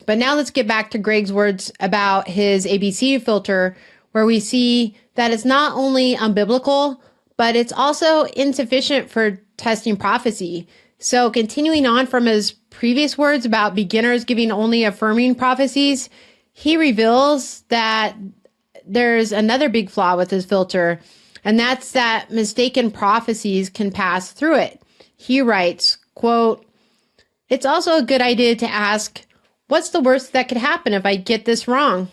But now let's get back to Greg's words about his ABC filter, where we see that it's not only unbiblical, but it's also insufficient for testing prophecy. So continuing on from his previous words about beginners giving only affirming prophecies, he reveals that there's another big flaw with his filter, and that's that mistaken prophecies can pass through it. He writes, quote, "It's also a good idea to ask, what's the worst that could happen if I get this wrong?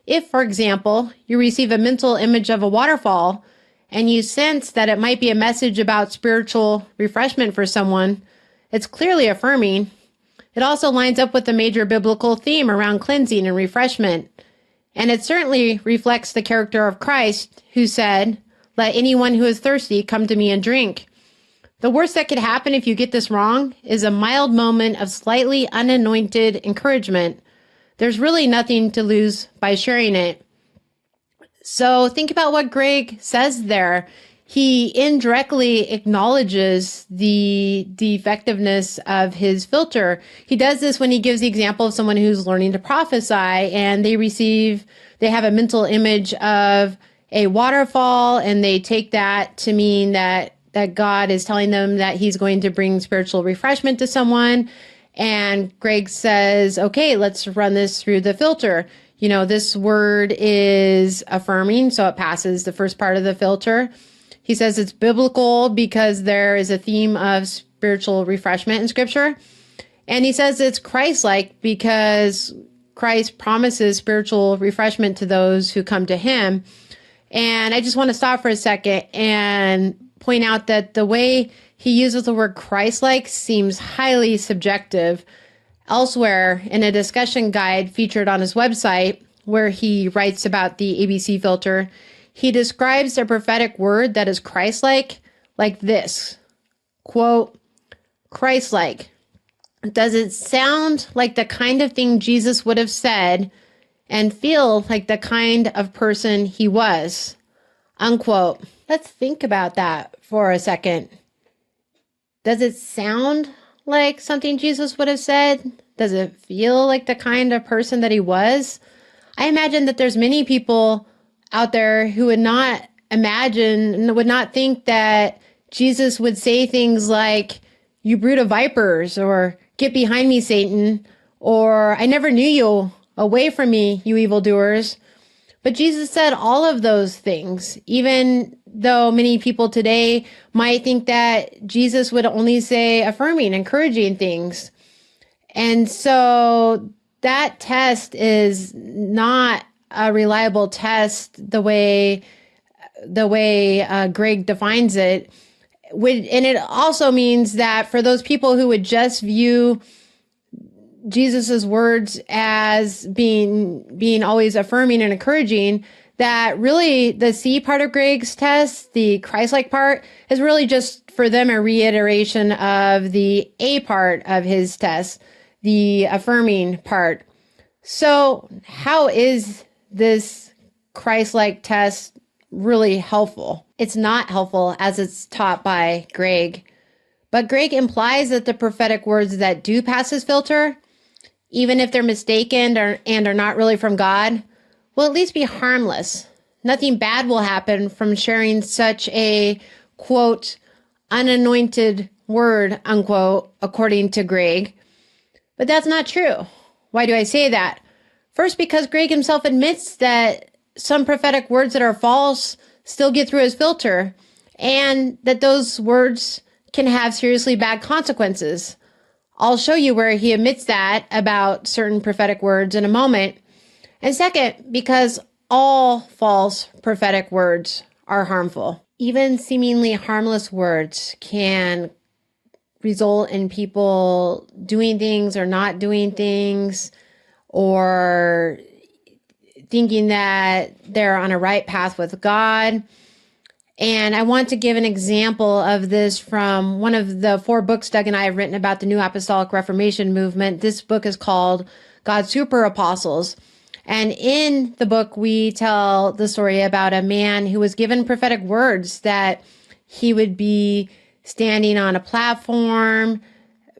If, for example, you receive a mental image of a waterfall and you sense that it might be a message about spiritual refreshment for someone, it's clearly affirming. It also lines up with the major biblical theme around cleansing and refreshment. And it certainly reflects the character of Christ, who said, 'Let anyone who is thirsty come to me and drink.' The worst that could happen if you get this wrong is a mild moment of slightly unanointed encouragement. There's really nothing to lose by sharing it." So think about what Greg says there. He indirectly acknowledges the defectiveness of his filter. He does this when he gives the example of someone who's learning to prophesy and they have a mental image of a waterfall, and they take that to mean that God is telling them that he's going to bring spiritual refreshment to someone. And Greg says, okay, let's run this through the filter. You know, this word is affirming, so it passes the first part of the filter. He says it's biblical because there is a theme of spiritual refreshment in Scripture. And he says it's Christ-like because Christ promises spiritual refreshment to those who come to him. And I just want to stop for a second and point out that the way he uses the word Christ-like seems highly subjective. Elsewhere, in a discussion guide featured on his website, where he writes about the ABC filter, he describes a prophetic word that is Christ-like this, quote, "Christ-like. Does it sound like the kind of thing Jesus would have said and feel like the kind of person he was?" Unquote. Let's think about that for a second. Does it sound like something Jesus would have said? Does it feel like the kind of person that he was? I imagine that there's many people out there who would not think that Jesus would say things like, "You brood of vipers," or "Get behind me, Satan," or "I never knew you. Away from me, you evildoers." But Jesus said all of those things, even though many people today might think that Jesus would only say affirming, encouraging things. And so that test is not a reliable test the way Greg defines it. And it also means that for those people who would just view Jesus's words as being always affirming and encouraging, that really the C part of Greg's test, the Christ-like part, is really just for them a reiteration of the A part of his test, the affirming part. So how is this Christ-like test really helpful? It's not helpful as it's taught by Greg. But Greg implies that the prophetic words that do pass his filter, even if they're mistaken and are not really from God, will at least be harmless. Nothing bad will happen from sharing such a, quote, unanointed word, unquote, according to Greg. But that's not true. Why do I say that? First, because Greg himself admits that some prophetic words that are false still get through his filter, and that those words can have seriously bad consequences. I'll show you where he admits that about certain prophetic words in a moment. And second, because all false prophetic words are harmful. Even seemingly harmless words can result in people doing things or not doing things, or thinking that they're on a right path with God. And I want to give an example of this from one of the 4 books Doug and I have written about the New Apostolic Reformation movement. This book is called God's Super Apostles. And in the book, we tell the story about a man who was given prophetic words that he would be standing on a platform,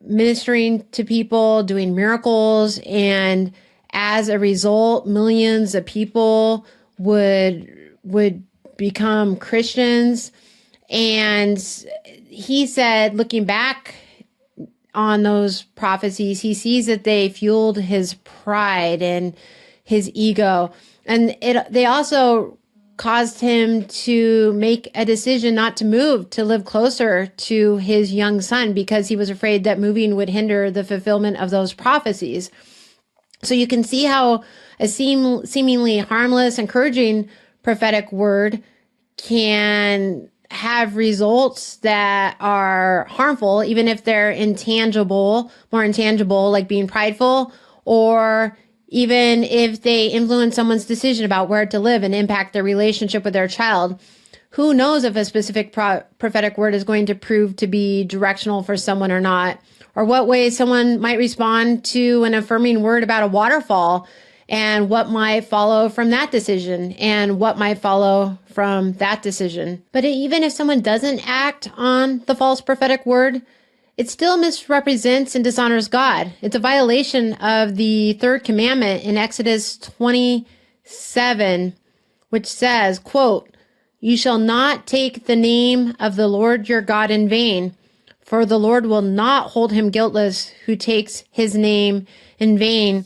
ministering to people, doing miracles, and as a result, millions of people would become Christians. And he said, looking back on those prophecies, he sees that they fueled his pride and his ego. And they also caused him to make a decision not to move, to live closer to his young son, because he was afraid that moving would hinder the fulfillment of those prophecies. So you can see how a seemingly harmless, encouraging prophetic word can have results that are harmful, even if they're intangible, more intangible, like being prideful, or even if they influence someone's decision about where to live and impact their relationship with their child. Who knows if a specific prophetic word is going to prove to be directional for someone or not, or what ways someone might respond to an affirming word about a waterfall, and what might follow from that decision, and what might follow from that decision. But even if someone doesn't act on the false prophetic word, it still misrepresents and dishonors God. It's a violation of the third commandment in Exodus 27, which says, quote, "You shall not take the name of the Lord your God in vain, for the Lord will not hold him guiltless who takes his name in vain."